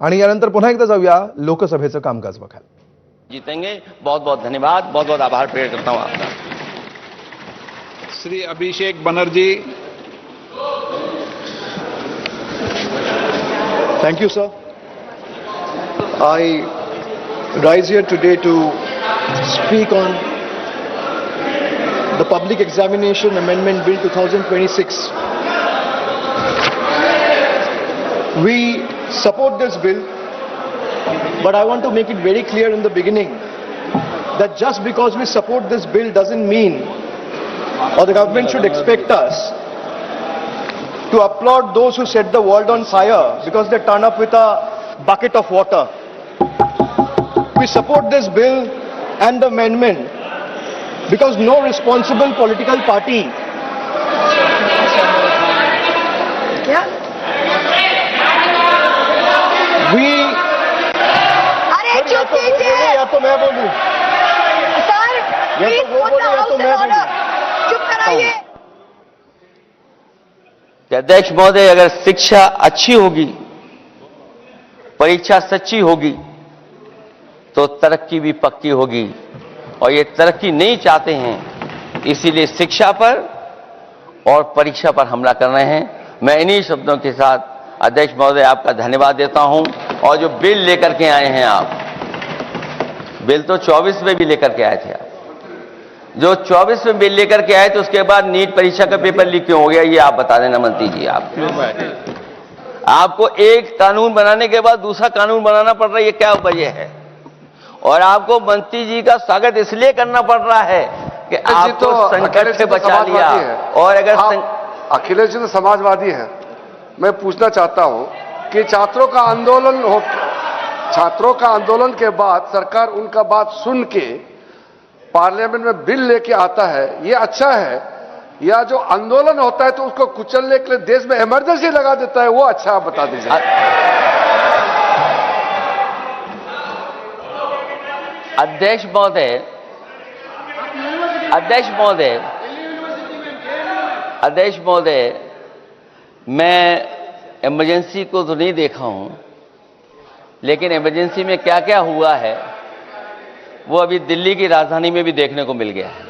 आणि यानंतर पुन्हा एकदा जाऊया लोकसभेचं कामकाज बघायला. जीतेंगे. बहुत बहुत धन्यवाद, बहुत बहुत आभार प्रकट करता हूं आपका. Shri Abhishek Banerjee. Thank you, sir. I rise here today to speak on the Public Examination Amendment Bill 2026. We support this bill, but I want to make it very clear in the beginning that just because we support this bill doesn't mean, or the government should expect us to applaud those who set the world on fire because they turn up with a bucket of water. We support this bill and the amendment because no responsible political party अरे चुप कीजिए. या तो मैं बोलूं, sir या तो वो बोले या तो मैं बोलूं. चुप कराइए. अध्यक्ष महोदय, अगर शिक्षा अच्छी होगी, परीक्षा सच्ची होगी, तो तरक्की भी पक्की होगी. और ये तरक्की नहीं चाहते हैं, इसीलिए शिक्षा पर और परीक्षा पर हमला कर रहे हैं. मैं इन्हीं शब्दों के साथ अध्यक्ष महोदय आपका धन्यवाद देता हूं. और जो बिल लेकर के आए हैं आप, बिल तो 24 में भी लेकर के आए थे आप. जो 24 में बिल लेकर के आए तो उसके बाद नीट परीक्षा का पेपर लीक क्यों हो गया, ये आप बता देना मंत्री जी. आपको एक कानून बनाने के बाद दूसरा कानून बनाना पड़ रहा है, ये क्या वजह है? और आपको मंत्री जी का स्वागत इसलिए करना पड़ रहा है कि आपको संकट से बचा लिया. और अगर अखिलेश जी तो समाजवादी है. मैं पूछना चाहता हूं कि छात्रों का आंदोलन के बाद सरकार उनका बात सुन के पार्लियामेंट में बिल लेके आता है, ये अच्छा है, या जो आंदोलन होता है तो उसको कुचलने के लिए देश में इमरजेंसी लगा देता है, वो अच्छा? आप बता दीजिए. अध्यक्ष महोदय, मैं इमरजेंसी को तो नहीं देखा हूं, लेकिन इमरजेंसी में क्या क्या हुआ है वो अभी दिल्ली की राजधानी में भी देखने को मिल गया है.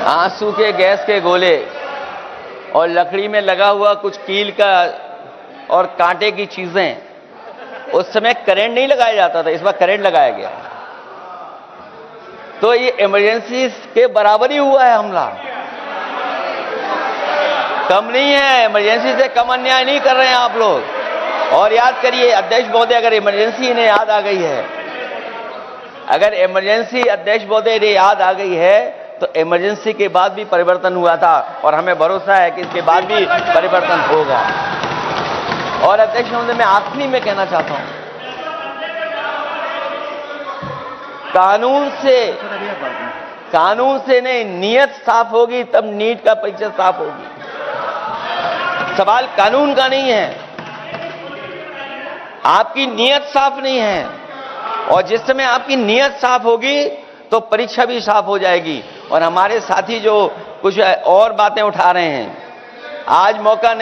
आंसू के गैस के गोले और लकड़ी में लगा हुआ कुछ कील का और कांटे की चीजें. उस समय करंट नहीं लगाया जाता था, इस बार करंट लगाया गया. तो ये इमरजेंसी के बराबर ही हुआ है हमला. कम नहीं है, इमरजेंसी से कम अन्याय नहीं कर रहे हैं आप लोग. और याद करिए अध्यक्ष महोदय, अगर इमरजेंसी इन्हें याद आ गई है, अगर इमरजेंसी अध्यक्ष महोदय इन्हें याद आ गई है, तो इमरजेंसी के बाद भी परिवर्तन हुआ था और हमें भरोसा है कि इसके बाद भी परिवर्तन होगा. और अध्यक्ष महोदय, मैं आखिरी में कहना चाहता हूं, कानून से नहीं, नियत साफ होगी तब नीट का परीक्षा साफ होगी. सवाल कानून का नहीं है, आपकी नियत साफ नहीं है. और जिस समय आपकी नियत साफ होगी तो परीक्षा भी साफ हो जाएगी. और हमारे साथी जो कुछ और बातें उठा रहे हैं, आज मौका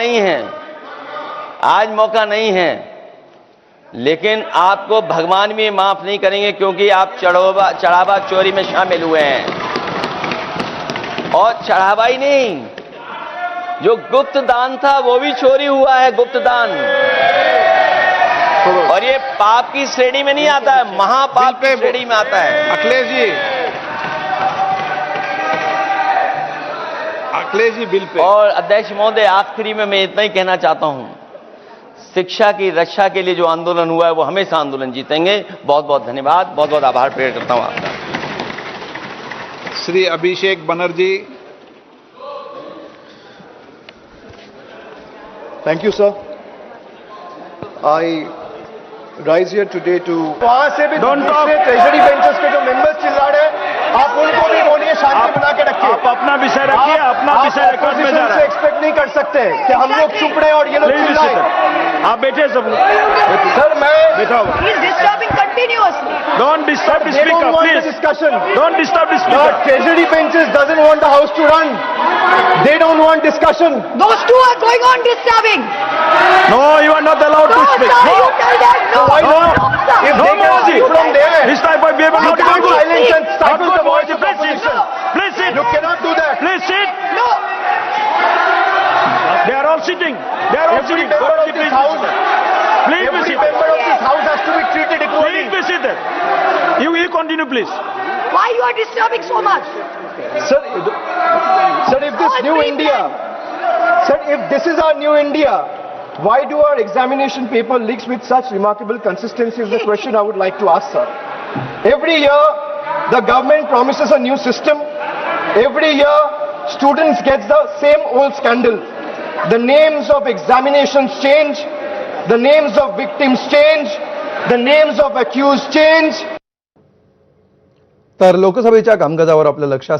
नहीं है, लेकिन आपको भगवान भी माफ नहीं करेंगे, क्योंकि आप चढ़ावा चोरी में शामिल हुए हैं. और चढ़ावा ही नहीं, जो गुप्त दान था वो भी चोरी हुआ है, गुप्त दान. और ये पाप की श्रेणी में नहीं आता है, महापाप की श्रेणी में आता है. Akhilesh ji bill pay. और अध्यक्ष महोदय, आखिरी में मैं इतना ही कहना चाहता हूं, शिक्षा की रक्षा के लिए जो आंदोलन हुआ है वो हमेशा आंदोलन जीतेंगे. बहुत बहुत धन्यवाद, बहुत बहुत आभार प्रकट करता हूं आपका. Shri Abhishek Banerjee. Thank you, sir. I rise here today to वहां से भी दूसरे ट्रेजरी बेंचेस के जो मेंबर्स चिल्ला रहे हैं, आप उनको भी बोलिए शांति बना के रखिए. आप अपना विषय रखिए, अपना विषय रिकॉर्ड में जा रहा है. एक्सपेक्ट नहीं कर सकते कि हम लोग चुप रहे और ये लोग चिल्लाएं. आप बैठे सब लोग. सर मैं बैठा हुआ. He is disturbing continuously. Don't disturb the They don't speaker, want the please. discussion. Don't disturb the The speaker. treasury benches doesn't want the house to run. They don't want discussion. Those two are going on disturbing. No, you are not allowed No, to speak. sir, No. you tell them no. Why No. not? sir. If No, they can Mohanji. speak from there, This type of behavior you not cannot good. silence and Not stifle good, the voice Mohanji. of Please sit. opposition. Please sit. You cannot do that. Please sit. No. They are all sitting. They are all Every sitting. member of this house, Please be every seated. member of this house has to be treated equally. Please be seated. You continue, please. Why you are disturbing so much? Sir, if this All new free India, sir, if this is our new India, why do our examination paper leaks with such remarkable consistency is the question I would like to ask, sir. Every year, the government promises a new system. Every year, students get the same old scandal. The names of examinations change, the names of victims change, the names of accused change. तर लोकसभेच्या कामकाजावर आपलं लक्ष